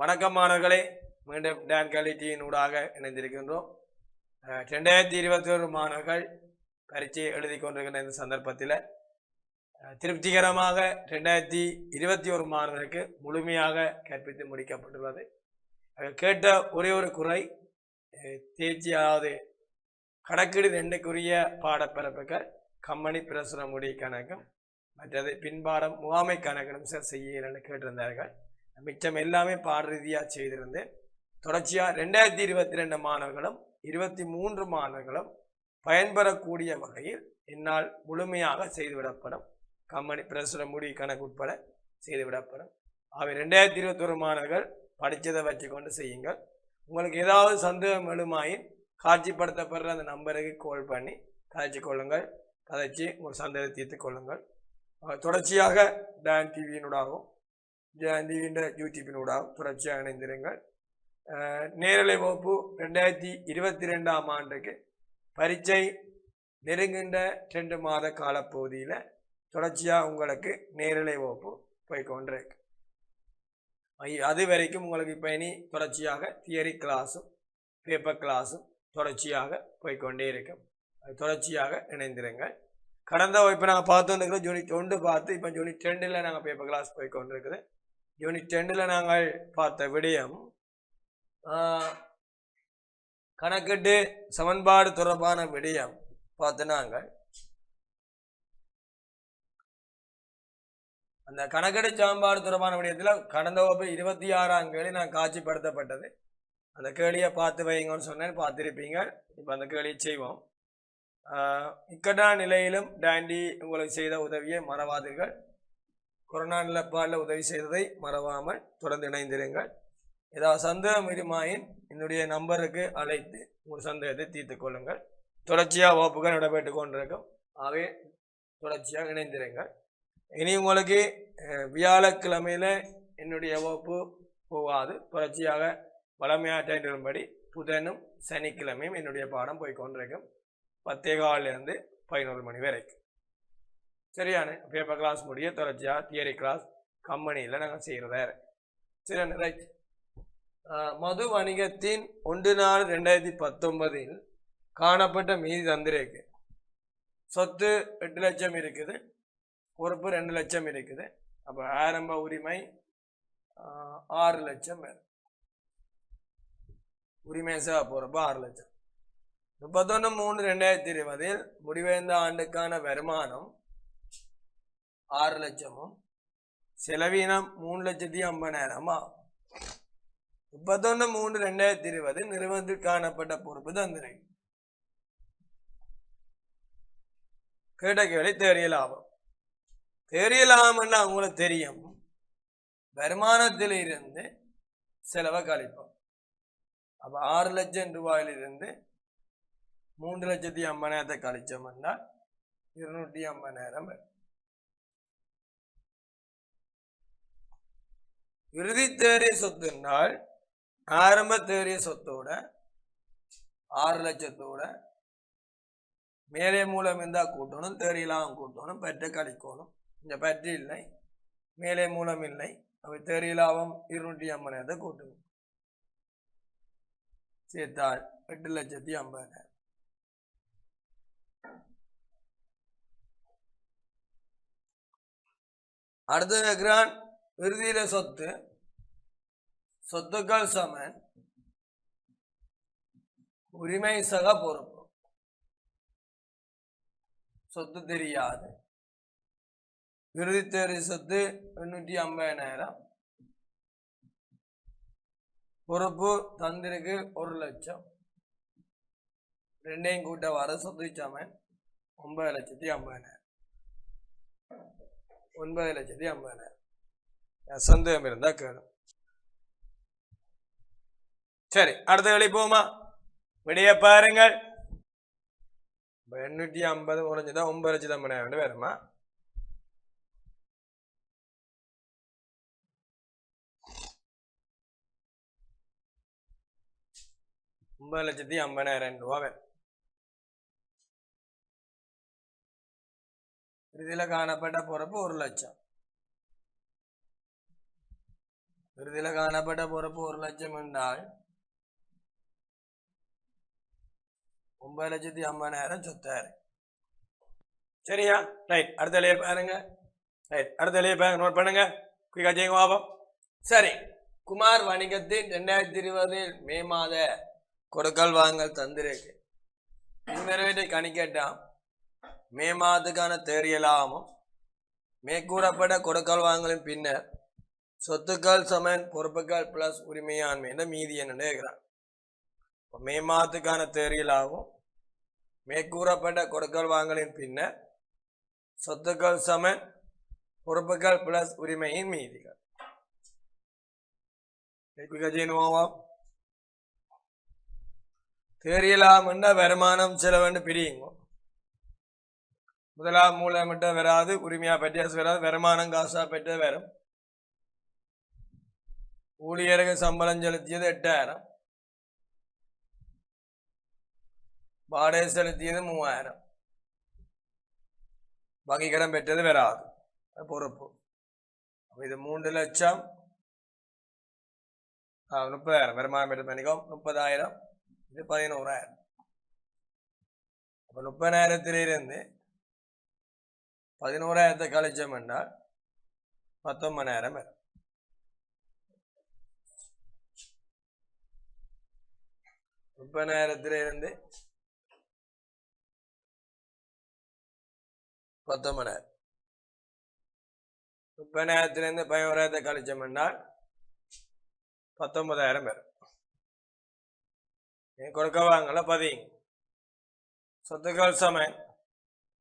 வணக்கம் மாணவர்களே, மீண்டும் டான் குவாலிட்டியின் ஊடாக இணைந்திருக்கின்றோம். 2021 மாணவர்கள் பரீட்சை எழுதி கொண்டிருக்கின்ற இந்த சந்தர்ப்பத்தில் திருப்திகரமாக 2021 மாணவர்களுக்கு முழுமையாக கற்பித்து முடிக்கப்பட்டுள்ளது. கேட்ட ஒரே ஒரு குறை, தேர்ச்சியாவது கணக்கீடு 2க்குரிய பாடப்பிறப்புகள் கம்பெனி பிரசுர முடி கணக்கும் மற்றது பின்பாடம் முகாமை கணக்கணும் செய்ய கேட்டிருந்தார்கள். மிச்சம் எல்லாமே பாட ரீதியாக செய்திருந்து தொடர்ச்சியாக 2022 மாணவர்களும் 23 மாணவர்களும் பயன்பெறக்கூடிய வகையில் என்னால் முழுமையாக செய்துவிடப்படும். கம்பெனி பிரசுர முடி கணக்கு உட்பட செய்துவிடப்படும். அவை 2021 மாணவர்கள் படித்ததை வச்சு கொண்டு செய்யுங்கள். உங்களுக்கு ஏதாவது சந்தேகம் எழுமாயின் காட்சிப்படுத்தப்படுற அந்த நம்பருக்கு கால் பண்ணி கதைச்சு கொள்ளுங்கள். கதைச்சு உங்கள் சந்தேகத்தை தீர்த்து கொள்ளுங்கள். தொடர்ச்சியாக டான் டிவியினூடாகவும் டான் டிவியின் யூடியூபினூடாகவும் தொடர்ச்சியாக இணைந்திருங்கள். நேரலை வகுப்பு 2022 ஆண்டுக்கு பரீட்சை நெருங்கின்ற 2 மாத காலப்பகுதியில் தொடர்ச்சியாக உங்களுக்கு நேரலை வகுப்பு போய்கொண்டிருக்கு. அது வரைக்கும் உங்களுக்கு இப்போ இனி தொடர்ச்சியாக தியரி கிளாஸும் பேப்பர் கிளாஸும் தொடர்ச்சியாக போய்கொண்டே இருக்கும். தொடர்ச்சியாக இணைந்திருங்கள். கடந்த இப்போ நாங்கள் பார்த்துருக்கிறோம் யூனிட் 1 பார்த்து இப்போ யூனிட் 2ல் நாங்கள் பேப்பர் கிளாஸ் போய்கொண்டிருக்குது. யூனிட் 2ல் நாங்கள் பார்த்த விடயம் கணக்கீட்டு சமன்பாடு தொடர்பான விடயம் பார்த்து நாங்கள் அந்த கணக்கீட்டு சமன்பாடு தொடர்பான விடயத்தில் கடந்த வகுப்பு 26ஆம் கேள்வி நான் காட்சிப்படுத்தப்பட்டது. அந்த கேள்வியை பார்த்து வைங்கன்னு சொன்னேன், பார்த்துருப்பீங்க. இப்போ அந்த கேள்வியை செய்வோம். இக்கட்டா நிலையிலும் டாண்டி உங்களுக்கு செய்த உதவியை மறவாதீர்கள். கொரோனா நிலப்பாடில் உதவி செய்ததை மறவாமல் தொடர்ந்து இணைந்திருங்கள். ஏதாவது சந்தேகம் இருமாயின் என்னுடைய நம்பருக்கு அழைத்து உங்கள் சந்தேகத்தை தீர்த்து கொள்ளுங்கள். தொடர்ச்சியாக வகுப்புகள் நடைபெற்று கொண்டிருக்கும். ஆகவே தொடர்ச்சியாக இணைந்திருங்கள். இனி உங்களுக்கு வியாழக்கிழமையில் என்னுடைய வகுப்பு போகாது. தொடர்ச்சியாக வளமையாற்றும்படி புதனும் சனிக்கிழமையும் என்னுடைய பாடம் போய்கொண்டிருக்கும். 10:15 11 மணி வரைக்கும். சரியான பேப்பர் கிளாஸ் முடிய தொடர்ச்சியாக தியரி கிளாஸ் கம்பெனியில் நாங்கள் செய்கிறதா இருக்கு. சரியான ரைட். மது வணிகத்தின் 1/4/2019 காணப்பட்ட மீதி தந்திருக்கு. சொத்து 8 லட்சம் இருக்குது, பொறுப்பு 2 லட்சம் இருக்குது. அப்போ ஆரம்ப உரிமை 6 லட்சம் வேறு. உரிமை சேவை பொறுப்பு 6 லட்சம். 31/3/2020 முடிவடைந்த ஆண்டுக்கான வருமானம் 6 லட்சமும் செலவீனம் 3,50,000 ஆகும். 31/3/2020 நிறுவனத்தில் காணப்பட்ட பொறுப்பு தந்திருக்கு. கேட்ட கேள்வி தேறிய லாபம். தேறிய லாபம் என்ன உங்களுக்கு தெரியும். வருமானத்தில் இருந்து செலவை கழிப்போம். அப்போ 6 லட்சம் ரூபாயிலிருந்து 3,50,000 கழிச்சோம்னா 250,000. இறுதி தேறிய சொத்துனால் ஆரம்ப தேறிய சொத்தோட 6 லட்சத்தோட மேலே மூலம் இருந்தால் கூட்டணும், தேறியலாம் கூட்டணும், பற்ற கழிக்கணும். இந்த பற்று இல்லை, மேலே மூலம் இல்லை, அவை தேறிய லாபம் 250,000 கூட்டணும். சேர்த்தால் 8,50,000. அடுத்த கிரான் இறுதியில சொத்துக்கள் சமன் உரிமை சக பொறுப்பு. சொத்து தெரியாது. இறுதி தேறிய சொத்து 850,000, பொறுப்பு தந்திருக்கு 1 லட்சம். ரெண்டையும் கூட்ட வர சொத்து சமன் 9,50,000. 9,50,000. சந்தேகம் இருந்தா கேளும். சரி, அடுத்த வேலை போமா. விடைய பாருங்கள். 850 குறைஞ்சதா 9,50,000 வருமா? $9,50,000 இதில் காணப்பட்ட பொறுப்பு 1 லட்சம். இறுதியில் காணப்பட்ட பொறுப்பு 1,00,000 என்றால் 9,50,000 சொத்தாரு. சரியா? ரைட். அடுத்த லேயர் பாருங்க. ரைட், அடுத்த லேயர் பாருங்க, நோட் பண்ணுங்க. குயிக்கா செய்யுங்க பாப்போம். சரி, குமார் வணிகத்தின் 2020 மே மாத கொடுக்கல் வாங்கல் தந்திருக்கு. இந்நிறைவேற்றை கணிக்கட்டாம் மே மாதத்துக்கான தேறியலாமும் மேற்கூறப்பட்ட கொடுக்கல் வாங்கலின் பின்னர் சொத்துக்கள் சமன் பொறுப்புகள் பிளஸ் உரிமையாண்மை என்ற மீதி என்ன கேட்கிறான். மே மாதத்துக்கான தேறியலாகும் மேற்கூறப்பட்ட கொடுக்கல் வாங்கலின் பின்னர் சொத்துக்கள் சமன் பொறுப்புகள் பிளஸ் உரிமையின் மீதிகள். தேறியலாம் என்ற வருமானம் செலவுன்னு பிரியுங்க. முதலாம் மூலமிட்ட வராது, உரிமையா பெற்ற வராது, வருமானம் காசா பெற்ற வரும். ஊழியருக்கு சம்பளம் செலுத்தியது 8,000, வாடகை செலுத்தியது 3,000, வங்கி கடன் பெற்றது வராது, பொறுப்பு. இது 3,00,000 30,000 வருமானம் பெற்ற பண்ணிக்கும் 30,000, இது 11,000. அப்ப 30,000 11,000 கழிச்சோம் என்றால் 19,000 வரும். $30,000 19,000. 30,000 11,000 கழிச்சோம் என்றால் 19,000 வரும். கொடுக்க வாங்கல 10. சொத்துக்கள் சமன்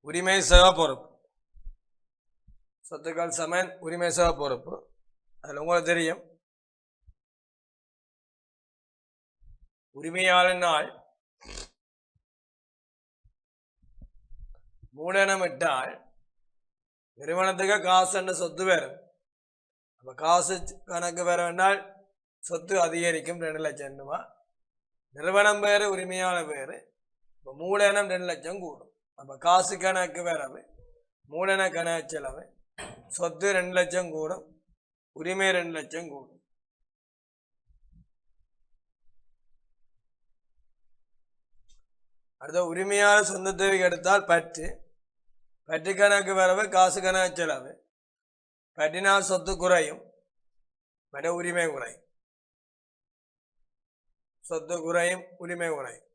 உரிமை சக பொறுப்பு. சொத்துக்கள் சமன் உரிமை சக பொறுப்பு. அதில் உங்களுக்கு தெரியும், உரிமையாளனால் மூலதனம் இட்டால் நிறுவனத்துக்கு காசு என்ற சொத்து வரும். அப்ப காசு கணக்கு வர வேண்டால் சொத்து அதிகரிக்கும் 2,00,000 ரூபாய். நிறுவனம் பேரு உரிமையாளர் பேரு. இப்போ மூலதனம் 2,00,000 கூடும். அப்ப காசு கணக்கு வரவு, மூலதன கணக்கு செலவு, சொத்து 2,00,000 கூடும், உரிமை 2,00,000 கூடும். அடுத்த உரிமையாளர் சொந்த தேவைக்கு எடுத்தால் பற்று கணக்கு வரவு, காசு கணக்கு செலவு. பற்றினால் சொத்து குறையும், உரிமை குறையும். சொத்து குறையும், உரிமை குறையும்.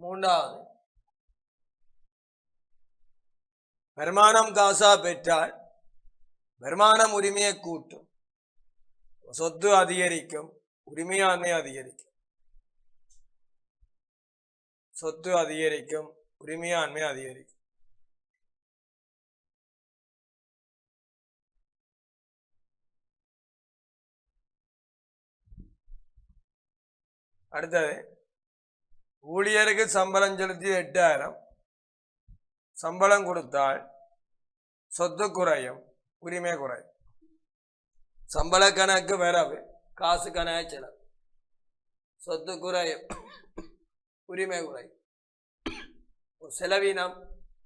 மூன்றாவது, வருமானம் காசா பெற்றால் வருமானம் உரிமையை கூட்டும், சொத்து அதிகரிக்கும், உரிமையாண்மை அதிகரிக்கும். சொத்து அதிகரிக்கும், உரிமையாண்மை அதிகரிக்கும். அடுத்தது, ஊழியருக்கு சம்பளம் செலுத்தி 8,000, சம்பளம் கொடுத்தால் சொத்து குறையும், உரிமை குறையும். சம்பள கணக்கு வரவு, காசு கணக்கு செலவு. சொத்து குறையும், உரிமை குறையும். செலவினம்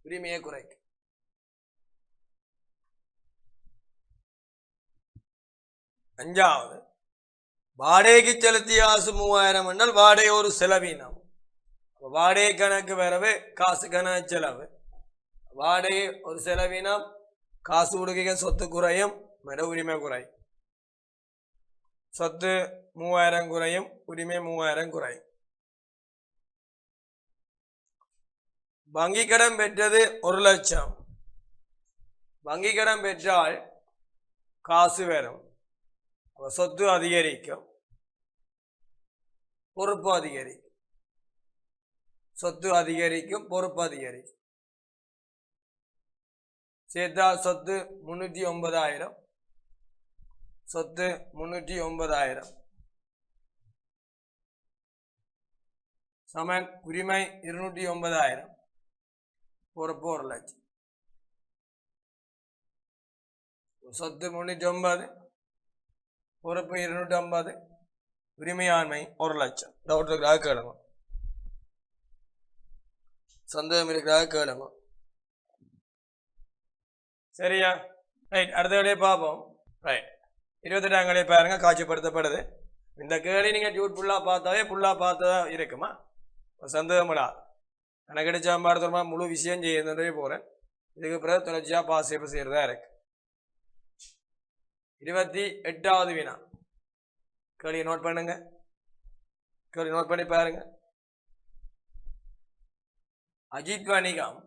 உரிமையை குறைக்கும். அஞ்சாவது, வாடகைக்கு செலுத்திய காசு 3,000 என்றால் வாடகை ஒரு செலவினம். வாடகை கணக்கு வரவு, காசு கணக்கு செலவு. வாடகை ஒரு செலவினம், காசு கொடுக்க சொத்து குறையும், உரிமை குறையும். சொத்து 3,000 குறையும், உரிமை 3,000 குறையும். வங்கி கடன் பெற்றது 1,00,000. வங்கி கடன் பெற்றால் காசு வரும், சொத்து அதிகரிக்கும், பொறுப்பு அதிகரிக்கும். சொத்து அதிகரிக்கும், பொறுப்பு அதிகரிக்கும். சேர்த்தா சொத்து 309,000, சொத்து 309,000 சமன் உரிமை 209,000, பொறுப்பு 1,00,000. சொத்து 309, பொறுப்பு 250, உரிமையாண்மை 1,00,000. டவுட் இருக்கிறாக கேளுங்க, சந்தேகம் இருக்கிறாக கேளுங்க. சரியா? ரைட், அடுத்த வேலையை பார்ப்போம். ரைட், 28ஆம் வேலையை பாருங்க, காட்சிப்படுத்தப்படுது. இந்த கேள்வி நீங்கள் டியூட் ஃபுல்லாக பார்த்தாவே ஃபுல்லாக பார்த்ததா இருக்குமா? சந்தேகமில்லா எனக்கு கிடைச்ச பாடத்தோமா முழு விஷயம் செய்யறதே போகிறேன். இதுக்கு பிறகு தொடர்ச்சியாக பாசிப்பு செய்கிறதா இருக்கு. 28வது வினா கேள்வியை நோட் பண்ணுங்க. கேள்வி நோட் பண்ணி பாருங்க. அஜித் வணிகம்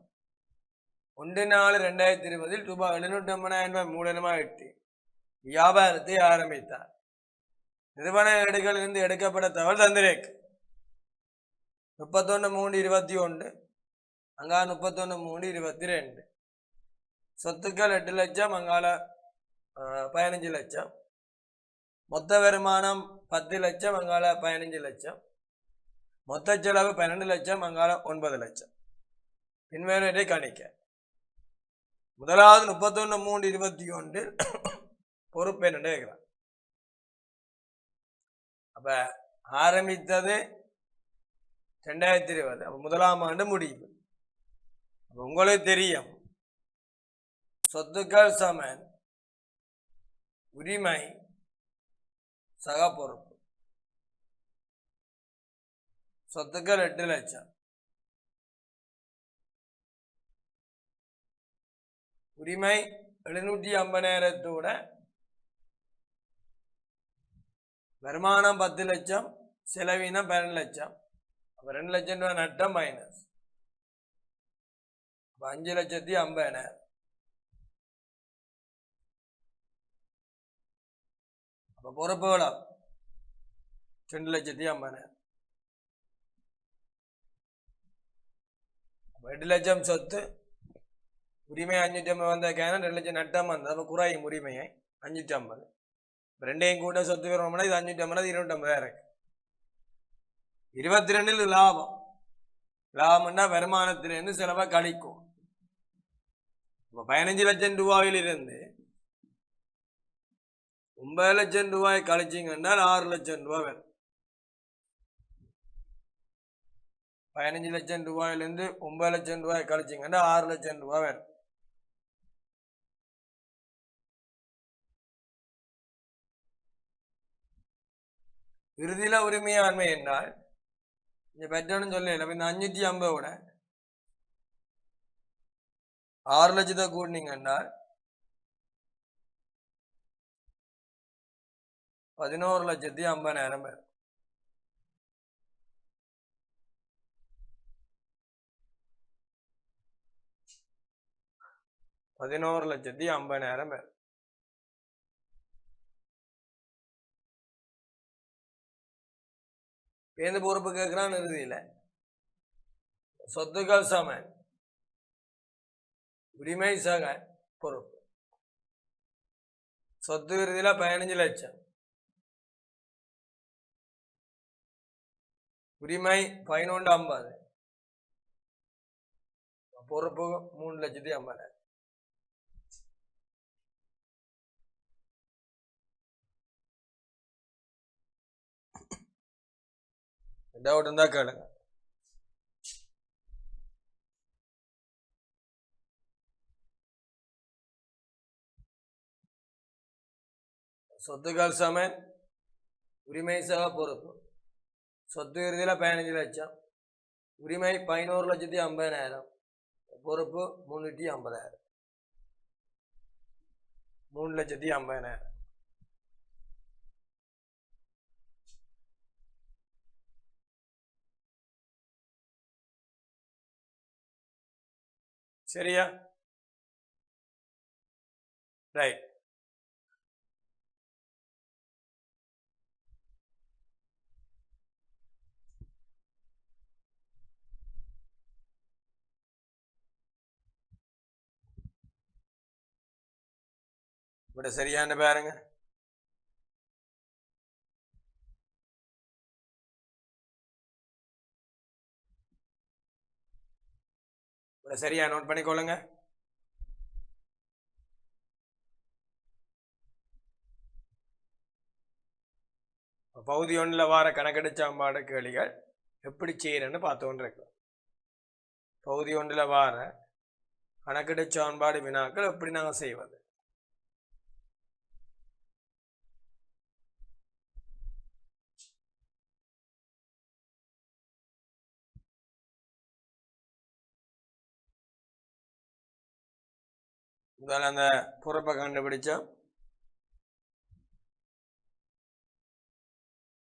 1/4/2020 ரூபாய் 750,000 மூலதனமாக இட்டு வியாபாரத்தை ஆரம்பித்தார். நிறுவன ஏடுகளிலிருந்து எடுக்கப்பட்ட தகவல் தந்திருக்கு. 31/3/21 அங்கா 31/3/22. சொத்துக்கள் 8 லட்சம், அங்கால 15 லட்சம். மொத்த வருமானம் 10 லட்சம், அங்கால 15 லட்சம். மொத்த செலவு 12 லட்சம், அங்கால 9 லட்சம். பின்வருவதை கணிக்க. முதலாவது 31/3/21 பொறுப்பு என்ன கேட்கிறான். அப்ப ஆரம்பித்தது 2020, அப்ப முதலாம் ஆண்டு முடிவு. உங்களுக்கு தெரியும் சொத்துக்கள் சமன் உரிமை சக பொறுப்பு. சொத்துக்கள் 8 லட்சம், உரிமை 750,000 வருமானம் 10 லட்சம், செலவினம் 12 லட்சம். அப்ப 2 லட்சம் ரூபாய் நட்டம் மைனஸ் 5,50,000. அப்ப பொறுப்புகளா 2,50,000. 8 லட்சம் சொத்து, உரிமை 550 வந்த கேன 2 லட்சம் நட்டம் வந்தது. அப்ப குறையும் உரிமையை 550. ரெண்டையும் கூட சொத்து வருமானம் இது 550, 250 இருக்கு. 22 லாபம். லாபம்னா வருமானத்திலிருந்து செலவை கழிக்கும். 15 லட்சம் ரூபாயிலிருந்து 9 லட்சம் ரூபாய் கழிச்சிங்கன்னா 6 லட்சம் ரூபாய் வரும். 15 லட்சம் ரூபாயிலிருந்து 9 லட்சம் ரூபாய் கழிச்சிங்கன்னா 6 லட்சம் ரூபாய் வரும். இறுதியில உரிமையாண்மை என்றால் இந்த பெற்றோன்னு சொல்லல. இந்த 550 6 லட்சத்தை கூட்டினீங்க என்றால் 11,50,000 பேர். பேர். எந்த பொறுப்பு கேட்கிறான்னு இறுதியில சொத்துக்கள் சமன் உரிமை சக பொறுப்பு. சொத்து இறுதியில 15 லட்சம், உரிமை 11,50, பொறுப்பு 3,50,000. டவுட் இருந்தா கேளுங்க. சொத்துக்கள் சமன் உரிமை சக பொறுப்பு. சொத்து இறுதியில 15 லட்சம், உரிமை 11,50,000, பொறுப்பு 350,000. 3,50,000. சரியா? ரைட். இப்படி சரியான பாருங்க. சரியா நோட் பண்ணிக்கொள்ளுங்க. பகுதி 1 வார கணக்கெடுச்சாம்பாடு கேள்விகள் எப்படி செய்யறன்னு பார்த்து கொண்டு இருக்கலாம். பகுதி 1 வார கணக்கிட சமன்பாடு வினாக்கள் எப்படி நாங்கள் செய்வது? முதல்ல அந்த பொறுப்பை கண்டுபிடிச்சோம்.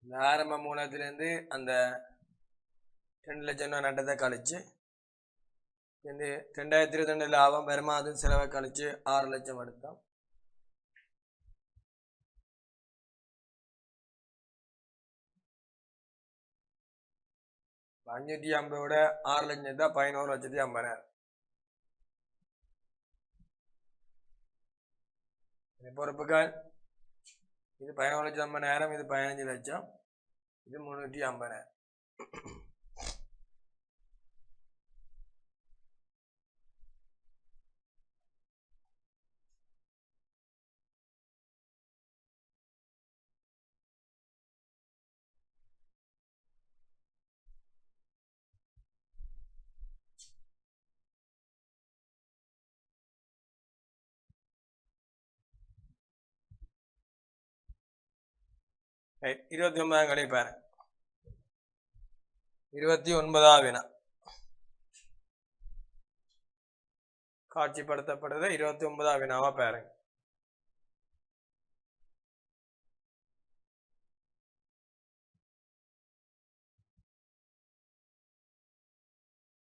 இந்த ஆரம்ப மூலத்திலேருந்து அந்த 2 லட்சம் ரூபா நட்டத்தை கழிச்சு இந்த 2022 லாபம் வருமானம் செலவை கழிச்சு 6 லட்சம் எடுத்தோம். அஞ்சூற்றி 50 6 லட்சம் தான் 11,50,000. பொறுப்புகள் இது 11,50,000, இது 15 லட்சம், இது 350,000. ரைட், 29ஆம் கணிப்பாரு. 29ஆம் வினா காட்சிப்படுத்தப்படுது. 29ஆம் வினாவா பாருங்க.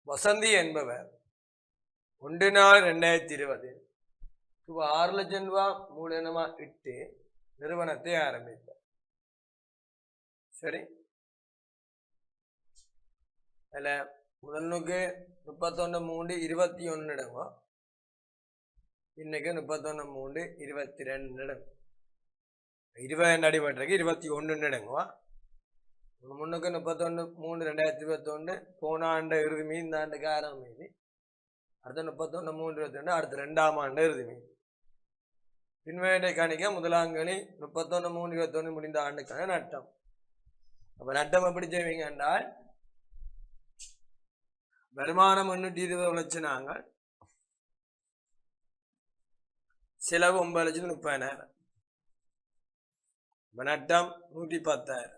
வசந்தி என்பவர் 1/4/2020 ரூபாய் 6 லட்சம் ரூபாய் மூலதனமா இட்டு நிறுவனத்தை ஆரம்பித்தார். சரி, அதில் முதலுக்கு 31/3/21 இடங்கோ, இன்னைக்கு 31/3/22 இடங்கும். 20 அடிபட்டிருக்கு 21 இடங்கோ. முன்னுக்கு 31/3/2021 போன ஆண்டு இறுதி மீதி, இந்த ஆண்டுக்கு 6ஆம் மீதி, அடுத்த 31/3/22 அடுத்த 2ஆம் ஆண்டு இறுதி மீதி. பின்வேட்டை கணிக்க முதலாங்கனி 31/3/21 முடிந்த ஆண்டுக்கான நட்டம். அப்ப நட்டம் எப்படி செய்வீங்க என்றால், வருமானம் 820 லட்சம், நாங்கள் செலவு 9,30,000, நட்டம் 110,000.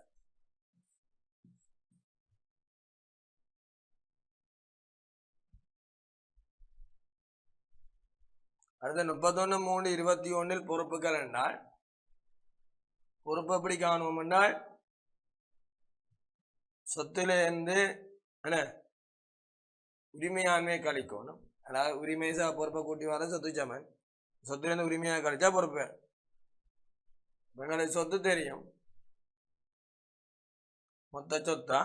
அடுத்த 31/3/21 பொறுப்புகள் என்றால், பொறுப்பு எப்படி காணுவோம் என்றால், சொத்திலிருந்து என்ன உரிமையாண்மையை கழிக்கணும். அதாவது உரிமை பொறுப்பை கூட்டி வர சொத்து சமன், சொத்திலிருந்து உரிமையாக கழிச்சா பொறுப்பு. எங்களுக்கு சொத்து தெரியும், மொத்த சொத்தா,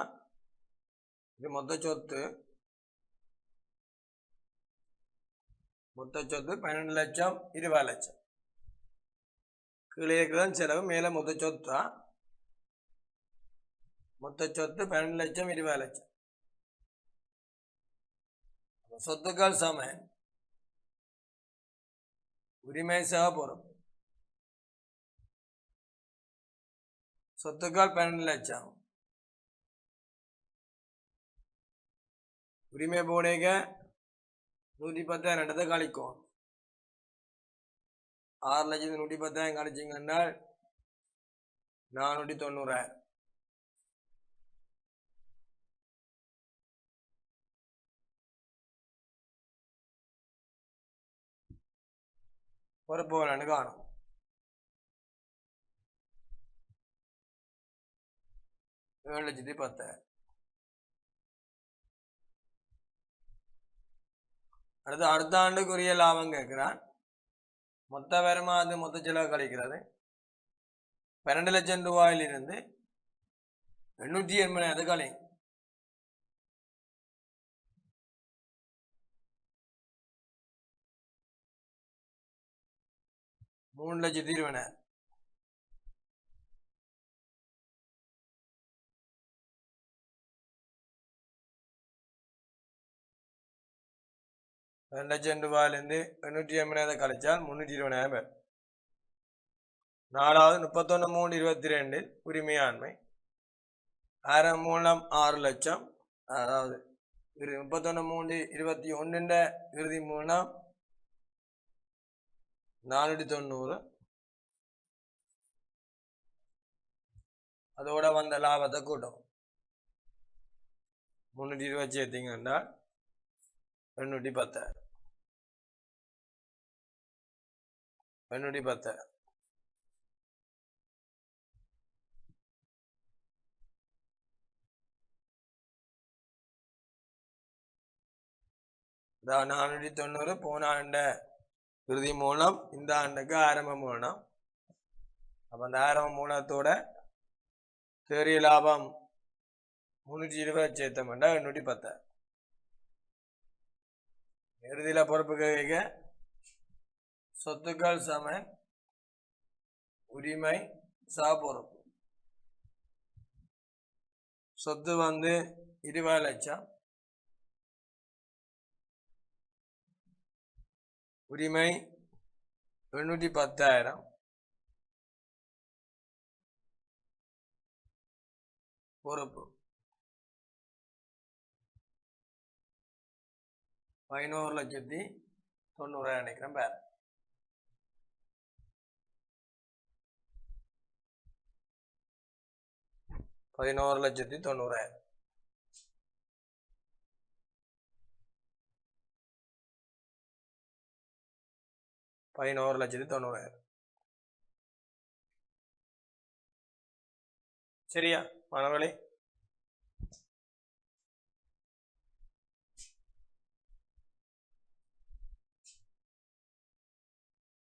இது மொத்த சொத்து, மொத்த சொத்து 12 லட்சம் 20 லட்சம். கீழே இருக்கிறதான் செலவு, மேல மொத்த சொத்தா, மொத்த சொத்து 12 லட்சம் 20 லட்சம். சொத்துக்கள் சமன் உரிமை பொறுப்பு. சொத்துக்கள் 12 லட்சம், உரிமை போனேக 110,000 இடத்தை கழிக்கும். 6 லட்சத்து 110,000 கழிச்சிங்கன்னா 490,000. பொறுப்புகள் காணும். ஏழு லட்சத்தி 10,000. அடுத்த ஆண்டுக்குரிய லாபம் கேட்கிறான். மொத்த வருமானது மொத்த செலவு கழிக்கிறது. 12 லட்சம் ரூபாயிலிருந்து 880,000 கழி. மூணு லட்சத்தி 20,000. ரெண்டு லட்சம் ரூபாயிலிருந்து 880,000 கழிச்சால் 320,000 பேர். நாலாவது 31/3/22 உரிமையாண்மை. ஆறாம் மூலம் 6 லட்சம், அதாவது 31/3/21 இறுதி மூலம் 490. அதோட வந்த லாபத்தை கூட்டம் 320 சேர்த்தீங்கன்னா 810. 810 490 போன ஆண்ட இறுதி மூலம் இந்த ஆண்டுக்கு ஆரம்ப மூலம். அப்ப அந்த ஆரம்ப மூலத்தோட தேறிய லாபம் 320 சேர்த்தோம்னா 810. இறுதியில பொறுப்பு கேட்க சொத்துக்கள் சமன் உரிமை பொறுப்பு. சொத்து 20 லட்சம், உரிமை 810,000, பொறுப்பு 11,90,000 நினைக்கிறேன் பேர். 11,90,000. சரியா மாணவர்களே?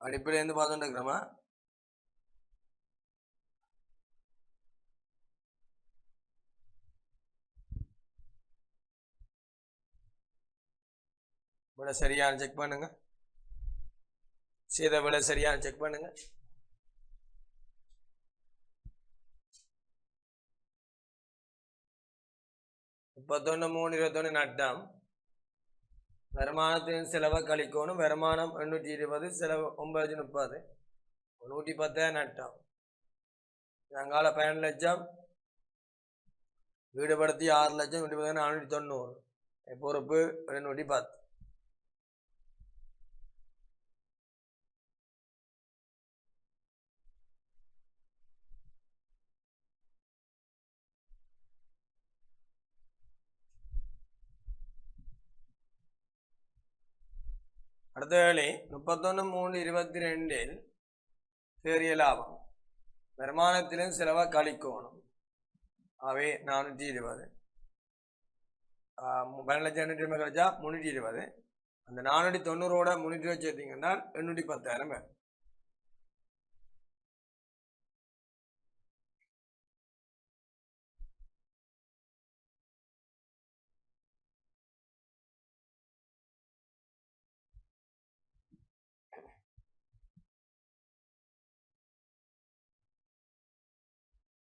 அடிப்படையிலிருந்து பார்த்துட்டு இருக்கிறோமா? விட சரியான செக் பண்ணுங்க. செய்த விட சரியான செக் பண்ணுங்க. முப்பத்தொன்னு 3/21 நட்டம். வருமானத்தின் செலவை கழிக்கணும். வருமானம் 820, செலவு 930, 110 நட்டம். அங்கால 15 லட்சம், ஈடுபடுத்தி 6 லட்சம், 490. பொறுப்பு 110. அடுத்த வேலை 31/3/22 தேறிய லாபம். வருமானத்திலும் செலவை கழிக்கணும். அவை 420. 12 லட்சம் கிடைச்சா 320. அந்த 490ஓட 320 சேர்த்தீங்கன்னா 810,000 பேர்.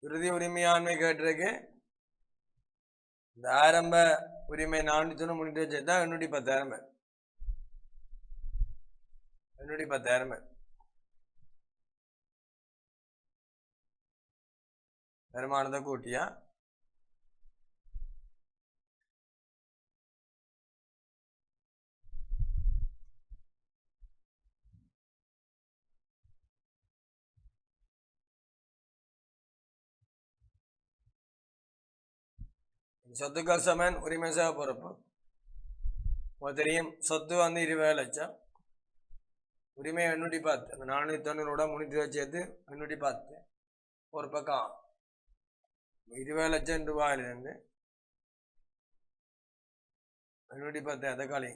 இறுதி உரிமையாண்மை கேட்டிருக்கு. இந்த ஆரம்ப உரிமை 490 சேர்த்தா 810,000 பேர். 810,000 பேர். வருமானத்தை கூட்டியா சொத்துக்கள் சமன் உரிமை பொறுப்பு. தெரியும் சொத்து 20 லட்சம், உரிமை 810. அந்த 490ஓட 320 சேர்த்து 810. ஒரு பக்கம் 20 லட்சம் ரூபாயிலிருந்து 810 அதை காலி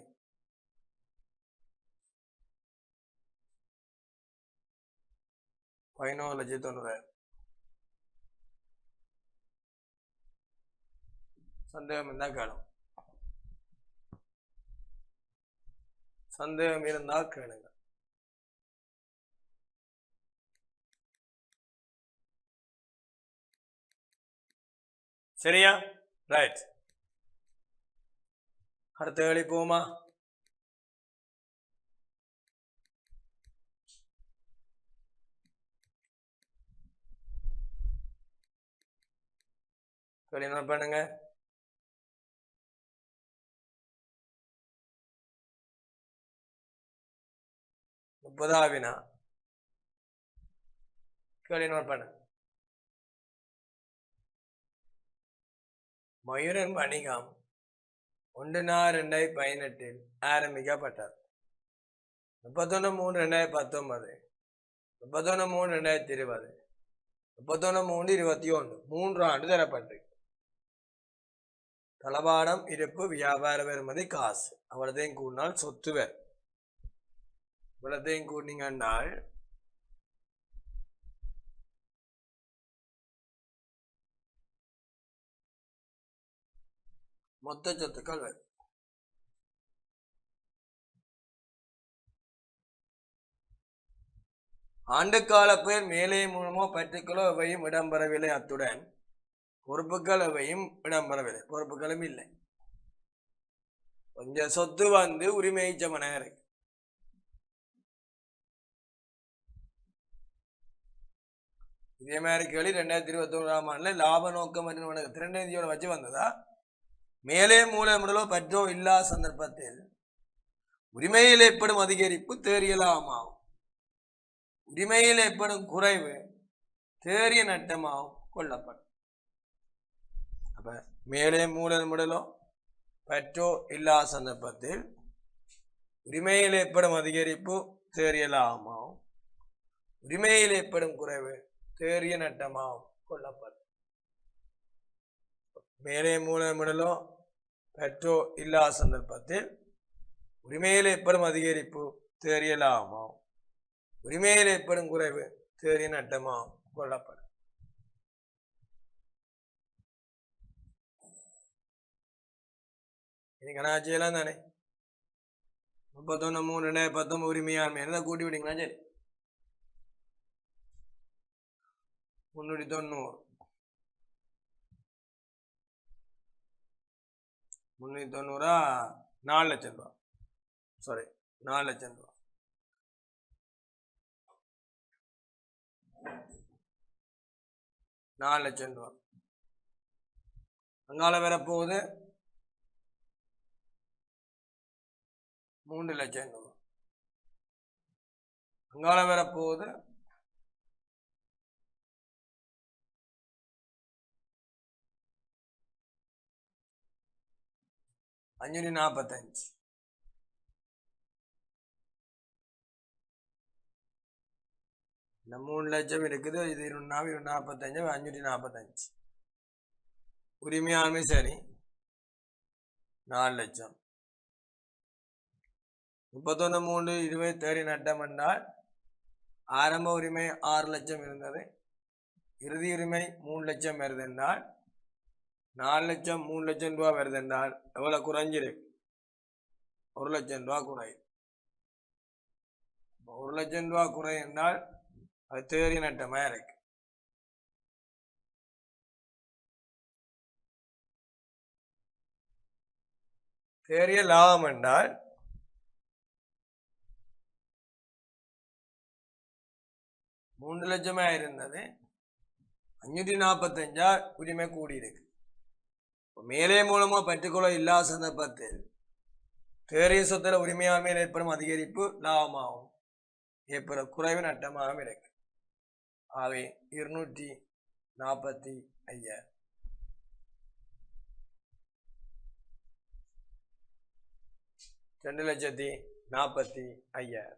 11,90,000. சந்தேகம் இருந்தால் கேளுங்க. சந்தேகம் இருந்தால் கேளுங்க. சரியா? ரைட். அடுத்த வேலை போமா? என்ன பண்ணுங்க? 30வது வினா கேள்வி நோட் பண்ணு. மயூரன் வணிகம் 1/4/2018 ஆரம்பிக்கப்பட்டது. 31/3/2019, 31/3/2020, 31/3/21 3 ஆண்டு தரப்பட்டிருக்கு. தளபாடம், இருப்பு, வியாபார பெறுமதி, காசு அவ்வளோத்தையும் கூடினால் சொத்து வேறு. இவ்வளோத்தையும் கூட்டினீங்கன்னால் மொத்த சொத்துக்கள் வேறு. ஆண்டுக்கால பெயர் மேலே மூலமோ பற்றுக்களோ எவையும் இடம்பெறவில்லை. அத்துடன் பொறுப்புகள் எவையும் இடம்பெறவில்லை. பொறுப்புகளும் இல்லை. கொஞ்சம் சொத்து வந்து உரிமை சமன இருக்கு. இதே மாதிரி கேள்வி 2021ஆம் ஆண்டுல லாப நோக்கம் மற்றும் திறனதியோட வச்சு வந்ததா. மேலே மூலமுடலோ பற்றோ இல்லா சந்தர்ப்பத்தில் உரிமையில் ஏற்படும் அதிகரிப்பு தேறியலாமாகும். உரிமையில் ஏற்படும் குறைவு தேறிய நட்டமாகவும் கொள்ளப்படும். அப்ப மேலே மூலமுடலோ பற்றோ இல்லா சந்தர்ப்பத்தில் உரிமையில் ஏற்படும் அதிகரிப்பு தேறியலாமாகவும் உரிமையில் ஏற்படும் குறைவு தேறிய நட்டமாகவும் கொள்ளப்படும். மேலே மூலமுடலோ பற்றோ இல்லா சந்தர்ப்பத்தில் உரிமையில் ஏற்படும் அதிகரிப்பு தேறியலாமாகவும் உரிமையில் ஏற்படும் குறைவு தேறிய நட்டமாகவும் கொள்ளப்படும். கணாச்சியெல்லாம் தானே 31/3/2019 உரிமையாண்மை என்ன கூட்டி விட்டீங்களா? சரி 390 390 4 லட்சம் ரூபா. சாரி 4 லட்சம் ரூபா. 4 லட்சம் ரூபா. அங்கால வரப்போகுது 3 லட்சம் ரூபா. அங்கால வரப்போகுது 545. இந்த 3 லட்சம் இருக்குது. இது 245 545. உரிமையாண்மை சரி 4 லட்சம். 31/3/20 தேறி நட்டம் என்றால் ஆரம்ப உரிமை 6 லட்சம் இருந்தது. இறுதி உரிமை 3 லட்சம் வருது என்றால் 4 லட்சம் 3 லட்சம் ரூபா வருது என்றால் எவ்வளவு குறைஞ்சிருக்கு? 1 லட்சம் ரூபா குறையும். 1 லட்சம் ரூபா குறை என்றால் அது தேறி நட்டமா இருக்கு. தேறிய லாபம் என்றால் 3 லட்சமா இருந்தது 545 உரிமை கூடியிருக்கு. மேலே மூலமா பற்றுக்கொள்ள இல்லாத சந்தர்ப்பத்தில் தேறிய சொத்துல உரிமையாண்மையில் ஏற்படும் அதிகரிப்பு லாபமாகும், ஏற்படும் குறைவு நட்டமாகவும் இருக்கு. ஆகவே 245 2,45,000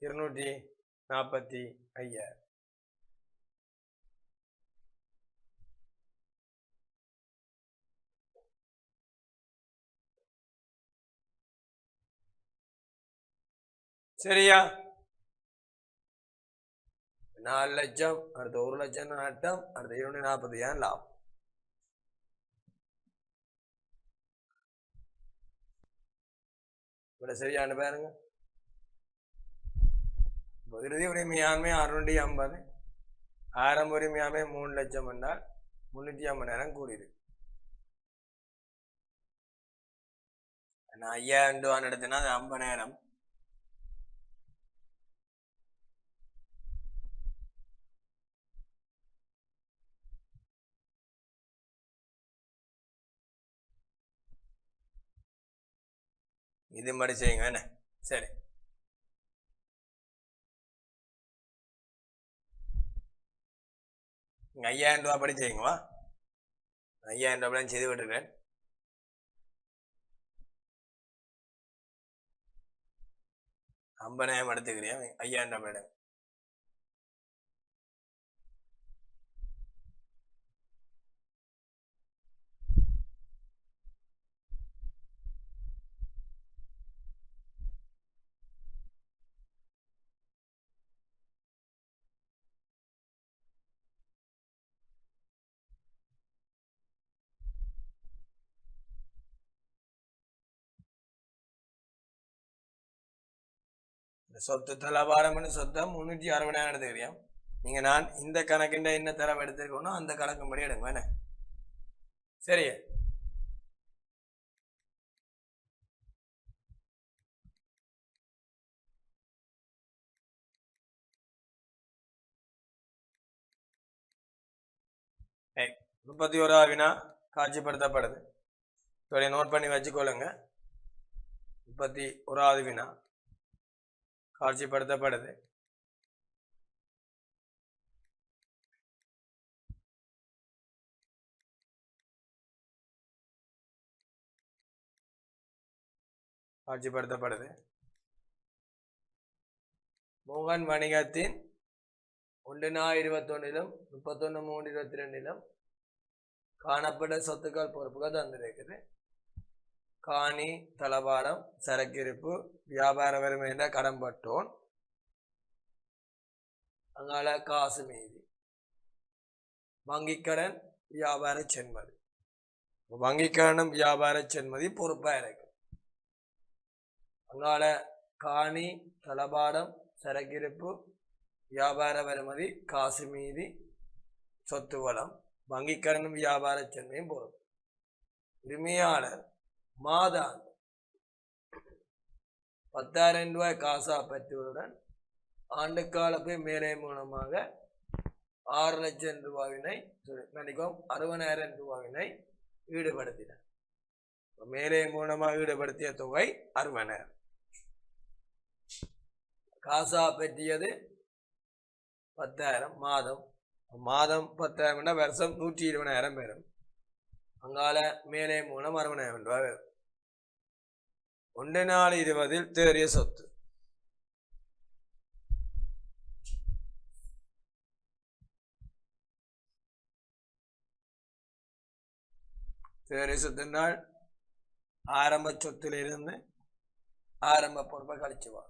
245,000. சரியா? 4 லட்சம் அடுத்த 1 லட்சம் நட்டம் அடுத்த 240,000 லாபம். சரியான பாருங்க. இறுதி உரிமையாண்மை 650, ஆரம்ப உரிமையாண்மை 3 லட்சம் என்றால் 350,000 கூடியிருக்கு. 5,000 ரூபா நடத்தினா 50,000. இது மாதிரி செய்யுங்க என்ன. சரி, நீங்கள் 5000 ரூபா படி செய்யுங்கவா. 5000 ரூபாய் செய்து விட்டுருக்கேன். ஐம்பதாயிரம் எடுத்துக்கிறேன். 5000 ரூபாய் சொத்து தளபாடம்னு சொத்தை 360,000 எடுத்துக்கிறேன். நீங்கள் நான் இந்த கணக்குன்ற என்ன தரம் எடுத்துருக்கணும் அந்த கணக்கும்படி எடுங்க என்ன. சரி, ரைட். 31வது வினா காட்சிப்படுத்தப்படுது. இதோட நோட் பண்ணி வச்சுக்கொள்ளுங்க. 31வது வினா காட்சிப்படுத்தப்படுது. காட்சிப்படுத்தப்படுது. மோகன் வணிகத்தின் 1/21 31/3/22 காணப்பட்ட சொத்துக்கள் பொறுப்புகள் தந்திருக்குது. காணி, தளபாடம், சரக்கிருப்பு, வியாபார வறுமை என்ற கடன்பட்டோன், அங்கால காசு மீதி, வங்கிக்கடன், வியாபார சென்மதி. வங்கிக்கடனும் வியாபார சென்மதி பொறுப்பா இருக்கு. அங்கால காணி, தளபாடம், சரக்கிருப்பு, வியாபார வருமதி, காசு மீதி, சொத்து வளம், வங்கிக்கடனும் வியாபார சென்மையும் பொறுப்பு. உரிமையாளர் மாதாந்த 10,000 ரூபாய் காசா பெற்றவுடன் ஆண்டுக்கால போய் மேலே மூலமாக 6 லட்சம் ரூபாயினை நினைக்கும் 60,000 ரூபாயினை ஈடுபடுத்தினார். மேலே மூலமாக ஈடுபடுத்திய தொகை 60,000. காசா பெற்றியது 10,000 மாதம். மாதம் 10,000 வருஷம் 120,000 பெறும். அங்கால மேலே மூலம் 60,000 ரூபாய் வரும். 1/4/20 தேறிய சொத்து. தேறிய சொத்துனால் ஆரம்ப சொத்திலிருந்து ஆரம்ப பொறுப்பை கழிச்சுவா.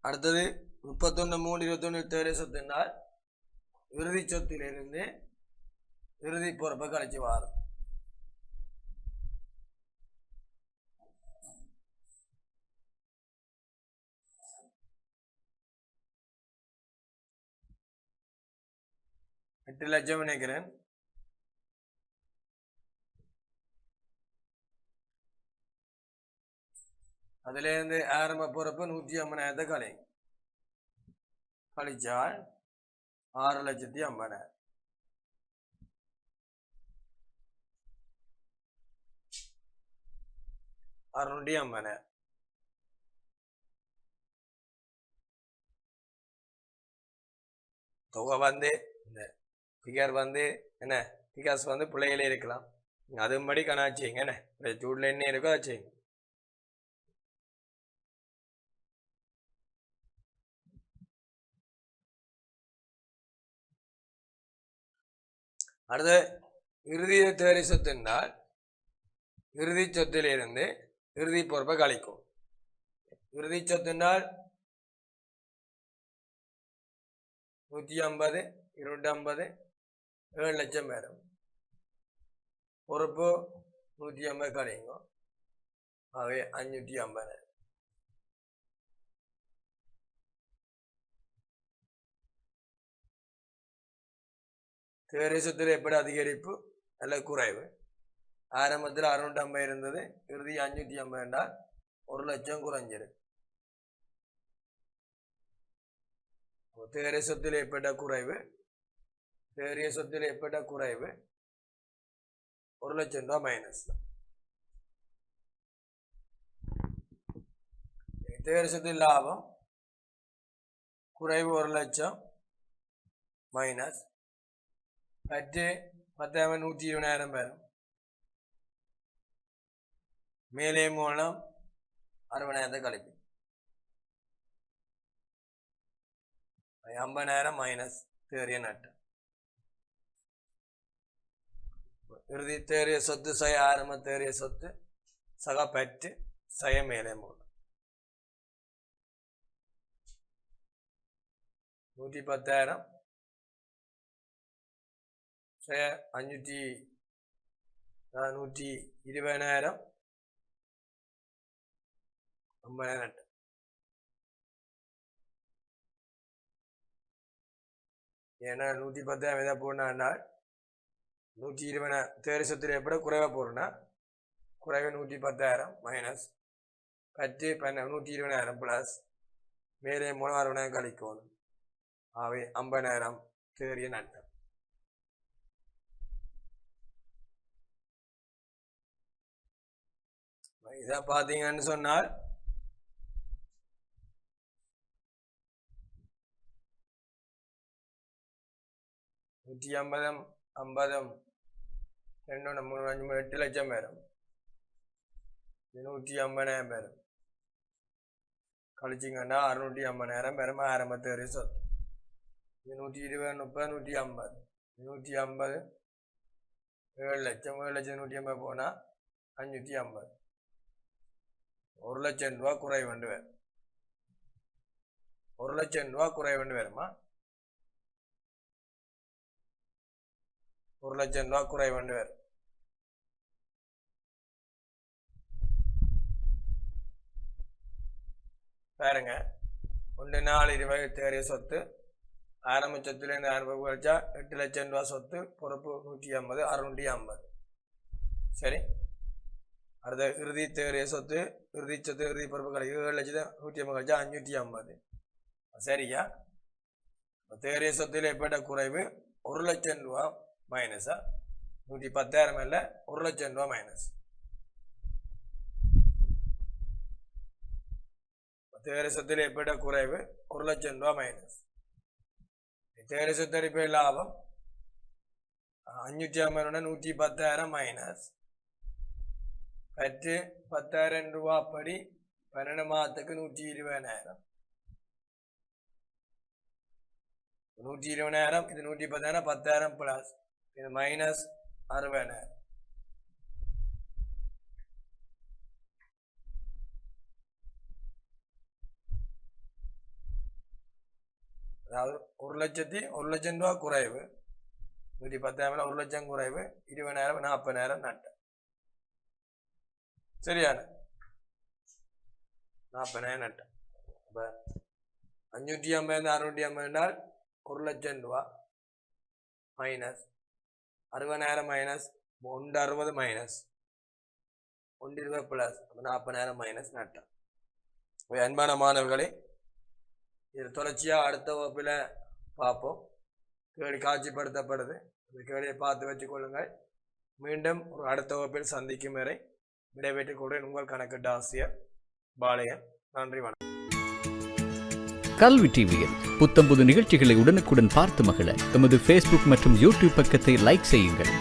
அடுத்தது 31/3/21 தேறிய சொத்துனால் இறுதி சொத்திலிருந்து இறுதி பொறுப்பை கழிச்சு வாரும். எட்டு லட்சம் நினைக்கிறேன். அதுல இருந்து ஆரம்ப பொறுப்பு 150,000 கழிச்சால் 6,50,000. தொகை வந்து இந்த ஃபிகர் வந்து என்ன ஃபிகர்ஸ் வந்து பிள்ளைகளே இருக்கலாம். அதுபடி கணாச்சிங்க என்ன சூடில் என்ன இருக்கோ அதை செய்யுங்க. அடுத்து இறுதி தேறி சொத்து என்றால் இறுதி சொத்திலிருந்து இறுதி பொறுப்பை கழிக்கும். இறுதி சொத்து என்றால் 150, 250, 7 லட்சம் பேரும். பொறுப்பு 150 கழிங்க. ஆகவே 550. தேறிய சொத்தில் எப்படி அதிகரிப்பு அல்ல குறைவு? ஆரம்பத்தில் 650 இருந்தது, இறுதி 550 என்றால் 1 லட்சம் குறைஞ்சிருக்கு. தேறிய சொத்தில் ஏற்பட்ட குறைவு, தேறிய சொத்தில் ஏற்பட்ட குறைவு 1,00,000 மைனஸ். தேர்சத்தில் லாபம் குறைவு 1,00,000 மைனஸ் பற்று 10,000 120,000 பெறும். மேலே மூலம் 60,000 கழிப்பு 50,000 மைனஸ் தேறிய நட்டு. இறுதி தேறிய சொத்து சய ஆரம்ப தேறிய சொத்து சக பற்று சய மேலே மூலம் 110,000 சய 120,000 50,000 நட்டு. ஏன்னா 110,000 எதாவது போடணும்னா 120 தேர்வு சொத்துல எப்படி குறைவாக போடுறோன்னா குறைவு 110,000 மைனஸ் பற்று 120,000 ப்ளஸ் மேலே மூலம் 60,000 கழிக்கணும். அவை 50,000 தேறிய நட்டம். இதை பார்த்தீங்கன்னு சொன்னால் நூற்றி 50 2 3 5 8 லட்சம் பேரும் 150,000 பேரும் கழிச்சிங்கன்னா 650,000 பேரும் ஆரம்பத்து சொத்து. 120 30 150 150 7 லட்சம் 150 போனால் 550 1,00,000 குறை வேண்டு வரும். 1,00,000 குறை வேண்டு வருமா? 1,00,000 குறை வேண்டு வரும். பாருங்க 1 4 20 தேறிய சொத்து ஆரம்ப சொத்துலேருந்து ஆரம்பம் குறைச்சா 8,00,000 சொத்து பொறுப்பு 150 650. சரி, அடுத்த இறுதி தேறிய சொத்து இறுதி சொத்து இறுதி பொறுப்பு கிடைக்கும் 7,150 கழிச்சா 550. சரியா? தேறிய சொத்தில் ஏற்பட்ட குறைவு 1,00,000 மைனஸா 110,000 இல்லை 1,00,000 மைனஸ். தேறிய சொத்தில் ஏற்பட்ட குறைவு 1,00,000 மைனஸ். தேறிய சொத்தடிப்பை லாபம் 550 110,000 மைனஸ் பற்று 10,000 ரூபாப்படி 12 மாதத்துக்கு 120,000 120,000 இது 110,000 10,000 பிளஸ் இது மைனஸ் 60,000. அதாவது 1,00,000 குறைவு 110,000 1,00,000 குறைவு 20,000 40,000 நட்டு. சரியான 40,000 நட்டு. அப்போ 550 650 என்றால் 1,00,000 minus 60,000 minus 160 minus 120 plus 40,000 minus நட்டம். அன்பான மாணவர்களே, இது தொடர்ச்சியாக அடுத்த வகுப்பில் பார்ப்போம். கேள்வி காட்சிப்படுத்தப்படுது, இந்த கேள்வியை பார்த்து வச்சுக்கொள்ளுங்கள். மீண்டும் ஒரு அடுத்த வகுப்பில் சந்திக்கும் வரை விடைபெற்றுக் கொள்கிறேன். உங்கள் கணக்கிட்ட ஆசிரியர் பாளையன். நன்றி, வணக்கம். கல்வி டிவியில் புத்தம்புது நிகழ்ச்சிகளை உடனுக்குடன் பார்த்து மகிழ எமது ஃபேஸ்புக் மற்றும் யூடியூப் பக்கத்தை லைக் செய்யுங்கள்.